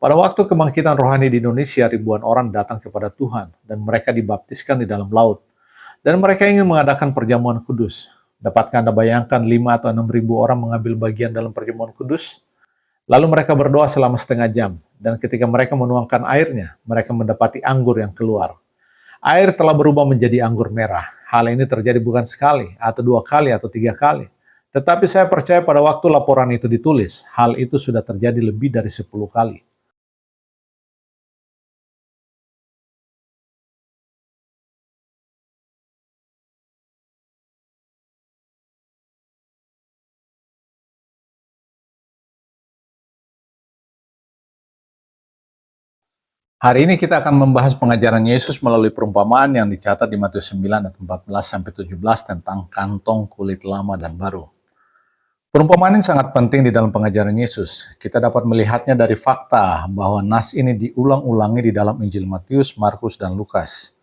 Pada waktu kebangkitan rohani di Indonesia, ribuan orang datang kepada Tuhan dan mereka dibaptiskan di dalam laut. Dan mereka ingin mengadakan perjamuan kudus. Dapatkah Anda bayangkan 5 atau 6 ribu orang mengambil bagian dalam perjamuan kudus? Lalu mereka berdoa selama setengah jam. Dan ketika mereka menuangkan airnya, mereka mendapati anggur yang keluar. Air telah berubah menjadi anggur merah. Hal ini terjadi bukan sekali, atau 2 kali, atau 3 kali. Tetapi saya percaya pada waktu laporan itu ditulis, hal itu sudah terjadi lebih dari 10 kali. Hari ini kita akan membahas pengajaran Yesus melalui perumpamaan yang dicatat di Matius 9 ayat 14-17 tentang kantong kulit lama dan baru. Perumpamaan ini sangat penting di dalam pengajaran Yesus. Kita dapat melihatnya dari fakta bahwa nas ini diulang-ulangi di dalam Injil Matius, Markus, dan Lukas.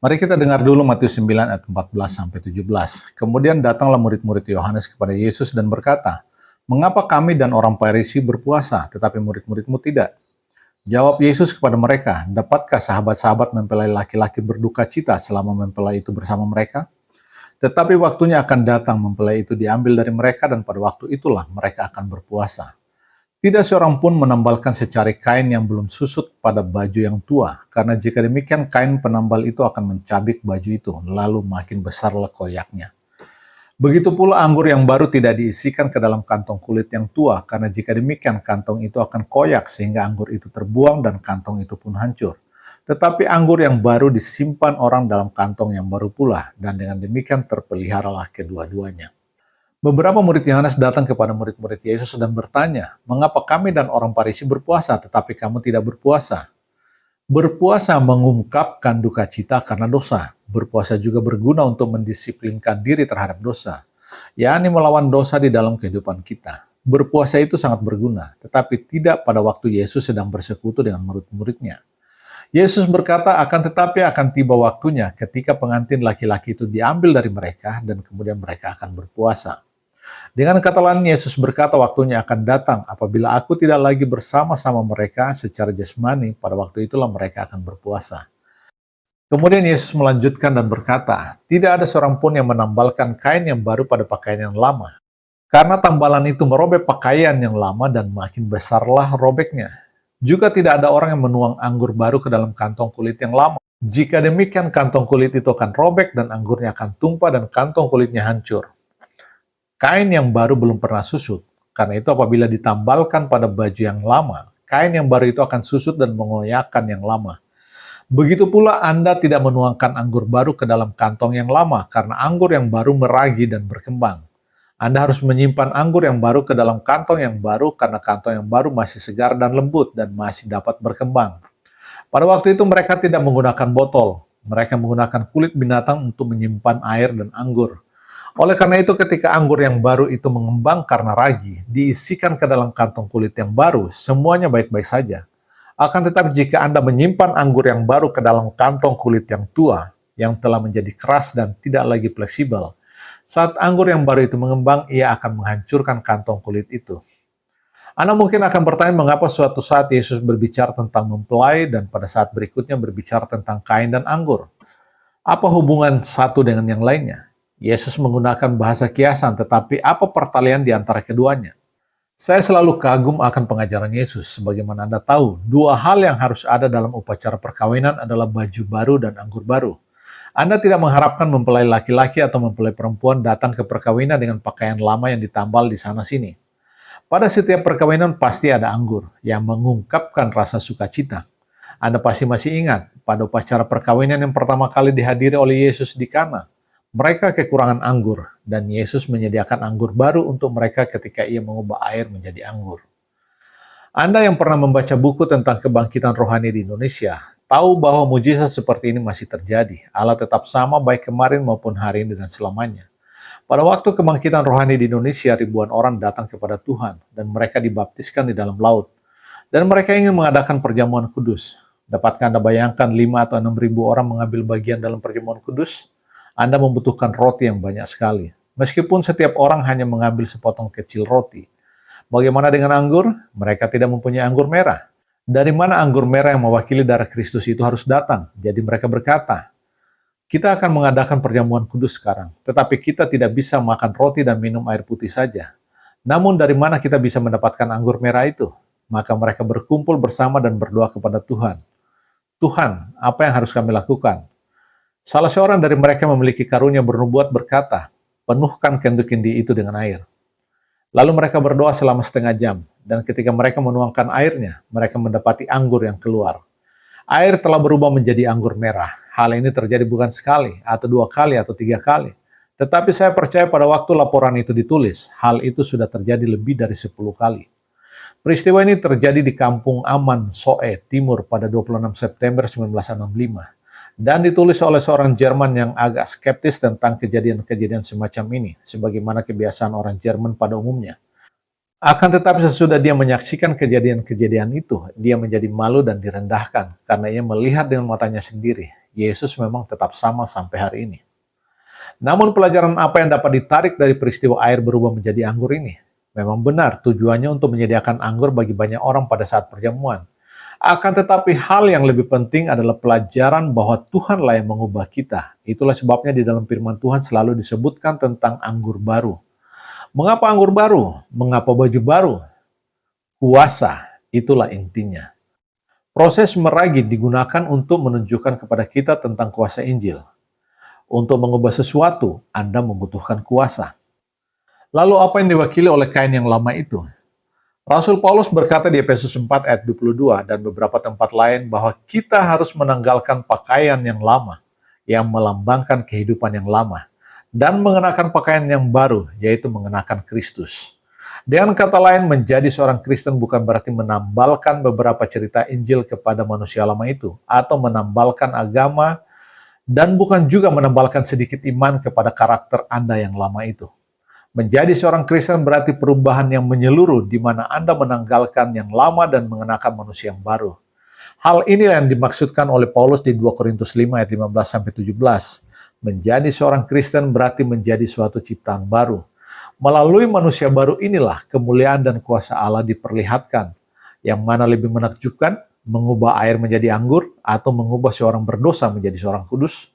Mari kita dengar dulu Matius 9 ayat 14-17. Kemudian datanglah murid-murid Yohanes kepada Yesus dan berkata, "Mengapa kami dan orang Farisi berpuasa, tetapi murid-muridmu tidak?" Jawab Yesus kepada mereka, "Dapatkah sahabat-sahabat mempelai laki-laki berduka cita selama mempelai itu bersama mereka? Tetapi waktunya akan datang mempelai itu diambil dari mereka dan pada waktu itulah mereka akan berpuasa. Tidak seorang pun menambalkan secari kain yang belum susut pada baju yang tua, karena jika demikian kain penambal itu akan mencabik baju itu, lalu makin besarlah koyaknya. Begitu pula anggur yang baru tidak diisikan ke dalam kantong kulit yang tua, karena jika demikian kantong itu akan koyak sehingga anggur itu terbuang dan kantong itu pun hancur. Tetapi anggur yang baru disimpan orang dalam kantong yang baru pula, dan dengan demikian terpeliharalah kedua-duanya." Beberapa murid Yohanes datang kepada murid-murid Yesus dan bertanya, "Mengapa kami dan orang Farisi berpuasa, tetapi kamu tidak berpuasa?" Berpuasa mengungkapkan duka cita karena dosa. Berpuasa juga berguna untuk mendisiplinkan diri terhadap dosa, yakni melawan dosa di dalam kehidupan kita. Berpuasa itu sangat berguna, tetapi tidak pada waktu Yesus sedang bersekutu dengan murid-muridnya. Yesus berkata, akan tetapi akan tiba waktunya ketika pengantin laki-laki itu diambil dari mereka dan kemudian mereka akan berpuasa. Dengan kata lain, Yesus berkata waktunya akan datang apabila aku tidak lagi bersama-sama mereka secara jasmani, pada waktu itulah mereka akan berpuasa. Kemudian Yesus melanjutkan dan berkata, tidak ada seorang pun yang menambalkan kain yang baru pada pakaian yang lama. Karena tambalan itu merobek pakaian yang lama dan makin besarlah robeknya. Juga tidak ada orang yang menuang anggur baru ke dalam kantong kulit yang lama. Jika demikian kantong kulit itu akan robek dan anggurnya akan tumpah dan kantong kulitnya hancur. Kain yang baru belum pernah susut. Karena itu apabila ditambalkan pada baju yang lama, kain yang baru itu akan susut dan mengoyakkan yang lama. Begitu pula Anda tidak menuangkan anggur baru ke dalam kantong yang lama, karena anggur yang baru meragi dan berkembang. Anda harus menyimpan anggur yang baru ke dalam kantong yang baru, karena kantong yang baru masih segar dan lembut dan masih dapat berkembang. Pada waktu itu mereka tidak menggunakan botol, mereka menggunakan kulit binatang untuk menyimpan air dan anggur. Oleh karena itu ketika anggur yang baru itu mengembang karena ragi, diisikan ke dalam kantong kulit yang baru, semuanya baik-baik saja. Akan tetapi jika Anda menyimpan anggur yang baru ke dalam kantong kulit yang tua, yang telah menjadi keras dan tidak lagi fleksibel, saat anggur yang baru itu mengembang, ia akan menghancurkan kantong kulit itu. Anda mungkin akan bertanya mengapa suatu saat Yesus berbicara tentang mempelai dan pada saat berikutnya berbicara tentang kain dan anggur. Apa hubungan satu dengan yang lainnya? Yesus menggunakan bahasa kiasan, tetapi apa pertalian di antara keduanya? Saya selalu kagum akan pengajaran Yesus. Sebagaimana Anda tahu, dua hal yang harus ada dalam upacara perkawinan adalah baju baru dan anggur baru. Anda tidak mengharapkan mempelai laki-laki atau mempelai perempuan datang ke perkawinan dengan pakaian lama yang ditambal di sana-sini. Pada setiap perkawinan pasti ada anggur yang mengungkapkan rasa sukacita. Anda pasti masih ingat pada upacara perkawinan yang pertama kali dihadiri oleh Yesus di Kana. Mereka kekurangan anggur, dan Yesus menyediakan anggur baru untuk mereka ketika ia mengubah air menjadi anggur. Anda yang pernah membaca buku tentang kebangkitan rohani di Indonesia, tahu bahwa mujizat seperti ini masih terjadi. Allah tetap sama baik kemarin maupun hari ini dan selamanya. Pada waktu kebangkitan rohani di Indonesia, ribuan orang datang kepada Tuhan, dan mereka dibaptiskan di dalam laut. Dan mereka ingin mengadakan perjamuan kudus. Dapatkah Anda bayangkan 5 atau 6 ribu orang mengambil bagian dalam perjamuan kudus? Anda membutuhkan roti yang banyak sekali. Meskipun setiap orang hanya mengambil sepotong kecil roti. Bagaimana dengan anggur? Mereka tidak mempunyai anggur merah. Dari mana anggur merah yang mewakili darah Kristus itu harus datang? Jadi mereka berkata, kita akan mengadakan perjamuan kudus sekarang, tetapi kita tidak bisa makan roti dan minum air putih saja. Namun dari mana kita bisa mendapatkan anggur merah itu? Maka mereka berkumpul bersama dan berdoa kepada Tuhan. Tuhan, apa yang harus kami lakukan? Salah seorang dari mereka memiliki karunia bernubuat berkata, penuhkan kendi-kendi itu dengan air. Lalu mereka berdoa selama setengah jam, dan ketika mereka menuangkan airnya, mereka mendapati anggur yang keluar. Air telah berubah menjadi anggur merah. Hal ini terjadi bukan sekali, atau 2 kali, atau 3 kali. Tetapi saya percaya pada waktu laporan itu ditulis, hal itu sudah terjadi lebih dari 10 kali. Peristiwa ini terjadi di kampung Aman, Soe, Timur pada 26 September 1965. Dan ditulis oleh seorang Jerman yang agak skeptis tentang kejadian-kejadian semacam ini, sebagaimana kebiasaan orang Jerman pada umumnya. Akan tetapi sesudah dia menyaksikan kejadian-kejadian itu, dia menjadi malu dan direndahkan, karena ia melihat dengan matanya sendiri, Yesus memang tetap sama sampai hari ini. Namun pelajaran apa yang dapat ditarik dari peristiwa air berubah menjadi anggur ini? Memang benar, tujuannya untuk menyediakan anggur bagi banyak orang pada saat perjamuan. Akan tetapi hal yang lebih penting adalah pelajaran bahwa Tuhanlah yang mengubah kita. Itulah sebabnya di dalam firman Tuhan selalu disebutkan tentang anggur baru. Mengapa anggur baru? Mengapa baju baru? Kuasa, itulah intinya. Proses meragit digunakan untuk menunjukkan kepada kita tentang kuasa Injil. Untuk mengubah sesuatu, Anda membutuhkan kuasa. Lalu apa yang diwakili oleh kain yang lama itu? Rasul Paulus berkata di Efesus 4 ayat 22 dan beberapa tempat lain bahwa kita harus menanggalkan pakaian yang lama, yang melambangkan kehidupan yang lama, dan mengenakan pakaian yang baru, yaitu mengenakan Kristus. Dengan kata lain, menjadi seorang Kristen bukan berarti menambalkan beberapa cerita Injil kepada manusia lama itu, atau menambalkan agama, dan bukan juga menambalkan sedikit iman kepada karakter Anda yang lama itu. Menjadi seorang Kristen berarti perubahan yang menyeluruh di mana Anda menanggalkan yang lama dan mengenakan manusia yang baru. Hal inilah yang dimaksudkan oleh Paulus di 2 Korintus 5 ayat 15-17. Menjadi seorang Kristen berarti menjadi suatu ciptaan baru. Melalui manusia baru inilah kemuliaan dan kuasa Allah diperlihatkan. Yang mana lebih menakjubkan, mengubah air menjadi anggur atau mengubah seorang berdosa menjadi seorang kudus?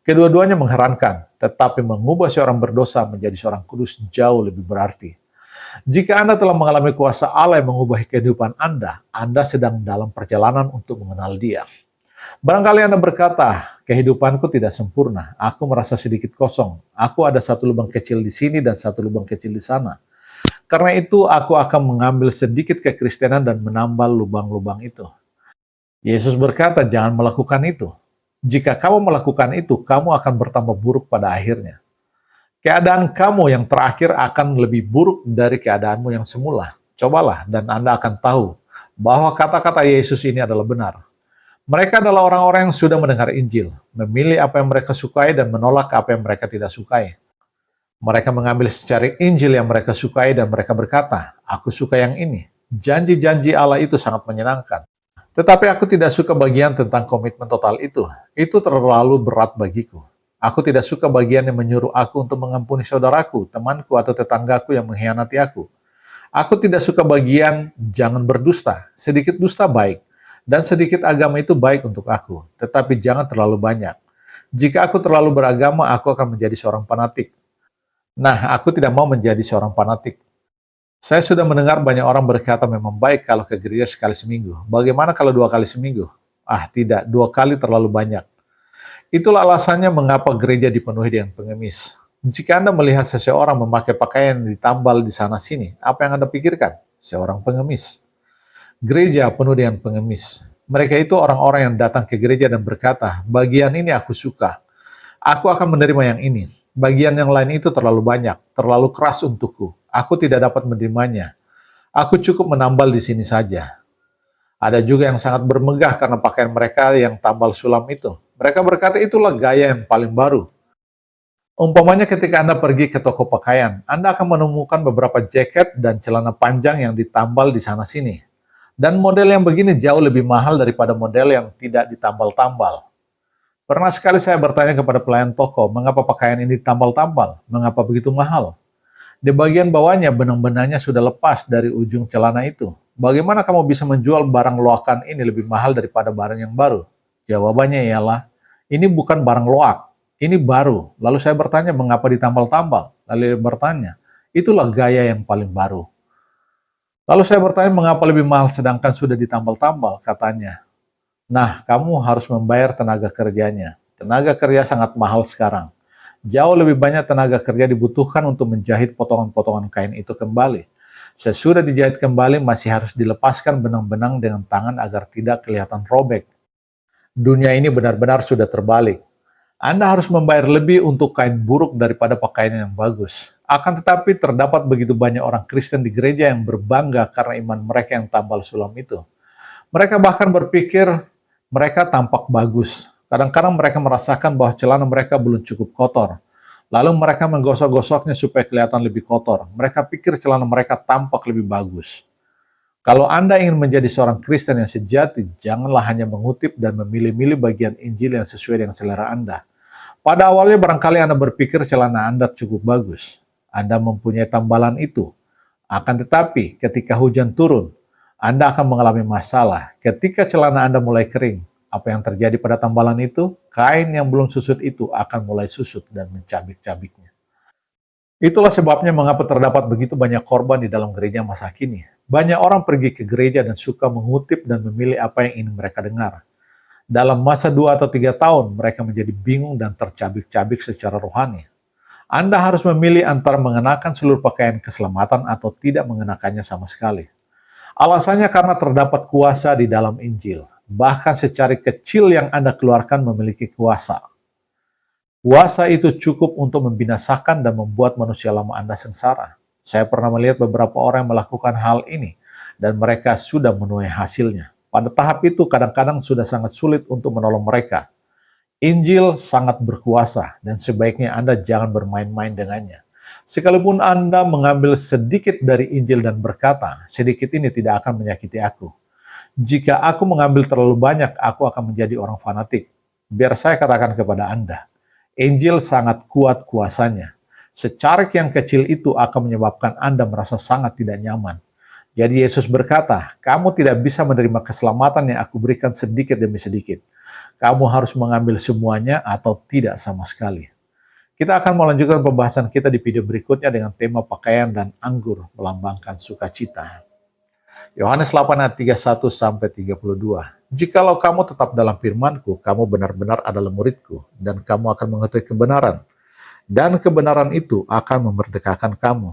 Kedua-duanya mengherankan, tetapi mengubah seorang berdosa menjadi seorang kudus jauh lebih berarti. Jika Anda telah mengalami kuasa Allah yang mengubah kehidupan Anda sedang dalam perjalanan untuk mengenal Dia. Barangkali Anda berkata, kehidupanku tidak sempurna, aku merasa sedikit kosong, aku ada satu lubang kecil di sini dan satu lubang kecil di sana. Karena itu aku akan mengambil sedikit kekristenan dan menambal lubang-lubang itu. Yesus berkata, jangan melakukan itu. Jika kamu melakukan itu, kamu akan bertambah buruk pada akhirnya. Keadaan kamu yang terakhir akan lebih buruk dari keadaanmu yang semula. Cobalah dan Anda akan tahu bahwa kata-kata Yesus ini adalah benar. Mereka adalah orang-orang yang sudah mendengar Injil, memilih apa yang mereka sukai dan menolak apa yang mereka tidak sukai. Mereka mengambil secari Injil yang mereka sukai dan mereka berkata, aku suka yang ini. Janji-janji Allah itu sangat menyenangkan. Tetapi aku tidak suka bagian tentang komitmen total itu. Itu terlalu berat bagiku. Aku tidak suka bagian yang menyuruh aku untuk mengampuni saudaraku, temanku, atau tetanggaku yang mengkhianati aku. Aku tidak suka bagian jangan berdusta. Sedikit dusta baik, dan sedikit agama itu baik untuk aku. Tetapi jangan terlalu banyak. Jika aku terlalu beragama, aku akan menjadi seorang fanatik. Nah, aku tidak mau menjadi seorang fanatik. Saya sudah mendengar banyak orang berkata memang baik kalau ke gereja sekali seminggu. Bagaimana kalau 2 kali seminggu? Ah, tidak, 2 kali terlalu banyak. Itulah alasannya mengapa gereja dipenuhi dengan pengemis. Jika Anda melihat seseorang memakai pakaian yang ditambal di sana-sini, apa yang Anda pikirkan? Seorang pengemis. Gereja penuh dengan pengemis. Mereka itu orang-orang yang datang ke gereja dan berkata, bagian ini aku suka. Aku akan menerima yang ini. Bagian yang lain itu terlalu banyak, terlalu keras untukku. Aku tidak dapat menerimanya. Aku cukup menambal di sini saja. Ada juga yang sangat bermegah karena pakaian mereka yang tambal sulam itu. Mereka berkata itulah gaya yang paling baru. Umpamanya ketika Anda pergi ke toko pakaian, Anda akan menemukan beberapa jaket dan celana panjang yang ditambal di sana-sini. Dan model yang begini jauh lebih mahal daripada model yang tidak ditambal-tambal. Pernah sekali saya bertanya kepada pelayan toko, mengapa pakaian ini tambal-tambal? Mengapa begitu mahal? Di bagian bawahnya benang-benangnya sudah lepas dari ujung celana itu. bagaimana kamu bisa menjual barang loakan ini lebih mahal daripada barang yang baru? Jawabannya ialah, ini bukan barang loak, ini baru. Lalu saya bertanya, mengapa ditambal-tambal? Lalu dia bertanya, itulah gaya yang paling baru. Lalu saya bertanya, mengapa lebih mahal sedangkan sudah ditambal-tambal? Katanya, nah, kamu harus membayar tenaga kerjanya. Tenaga kerja sangat mahal sekarang. Jauh lebih banyak tenaga kerja dibutuhkan untuk menjahit potongan-potongan kain itu kembali. Sesudah dijahit kembali, masih harus dilepaskan benang-benang dengan tangan agar tidak kelihatan robek. Dunia ini benar-benar sudah terbalik. Anda harus membayar lebih untuk kain buruk daripada pakaian yang bagus. Akan tetapi terdapat begitu banyak orang Kristen di gereja yang berbangga karena iman mereka yang tambal sulam itu. Mereka bahkan berpikir mereka tampak bagus. Kadang-kadang mereka merasakan bahwa celana mereka belum cukup kotor. Lalu mereka menggosok-gosoknya supaya kelihatan lebih kotor. Mereka pikir celana mereka tampak lebih bagus. Kalau Anda ingin menjadi seorang Kristen yang sejati, janganlah hanya mengutip dan memilih-milih bagian Injil yang sesuai dengan selera Anda. Pada awalnya barangkali Anda berpikir celana Anda cukup bagus. Anda mempunyai tambalan itu. Akan tetapi, ketika hujan turun, Anda akan mengalami masalah. Ketika celana Anda mulai kering, apa yang terjadi pada tambalan itu? Kain yang belum susut itu akan mulai susut dan mencabik-cabiknya. Itulah sebabnya mengapa terdapat begitu banyak korban di dalam gereja masa kini. Banyak orang pergi ke gereja dan suka mengutip dan memilih apa yang ingin mereka dengar. Dalam masa 2 atau 3 tahun, mereka menjadi bingung dan tercabik-cabik secara rohani. Anda harus memilih antara mengenakan seluruh pakaian keselamatan atau tidak mengenakannya sama sekali. Alasannya karena terdapat kuasa di dalam Injil. Bahkan secari kecil yang Anda keluarkan memiliki kuasa. Kuasa itu cukup untuk membinasakan dan membuat manusia lama Anda sengsara. Saya pernah melihat beberapa orang yang melakukan hal ini, dan mereka sudah menuai hasilnya. Pada tahap itu kadang-kadang sudah sangat sulit untuk menolong mereka. Injil sangat berkuasa, dan sebaiknya Anda jangan bermain-main dengannya. Sekalipun Anda mengambil sedikit dari Injil dan berkata, sedikit ini tidak akan menyakiti aku. Jika aku mengambil terlalu banyak, aku akan menjadi orang fanatik. Biar saya katakan kepada Anda, Injil sangat kuat kuasanya. Secarik yang kecil itu akan menyebabkan Anda merasa sangat tidak nyaman. Jadi Yesus berkata, kamu tidak bisa menerima keselamatan yang aku berikan sedikit demi sedikit. Kamu harus mengambil semuanya atau tidak sama sekali. Kita akan melanjutkan pembahasan kita di video berikutnya dengan tema pakaian dan anggur melambangkan sukacita. Yohanes 8 ayat 31-32. Jikalau kamu tetap dalam firman-Ku, kamu benar-benar adalah murid-Ku, dan kamu akan mengetahui kebenaran. Dan kebenaran itu akan memerdekakan kamu.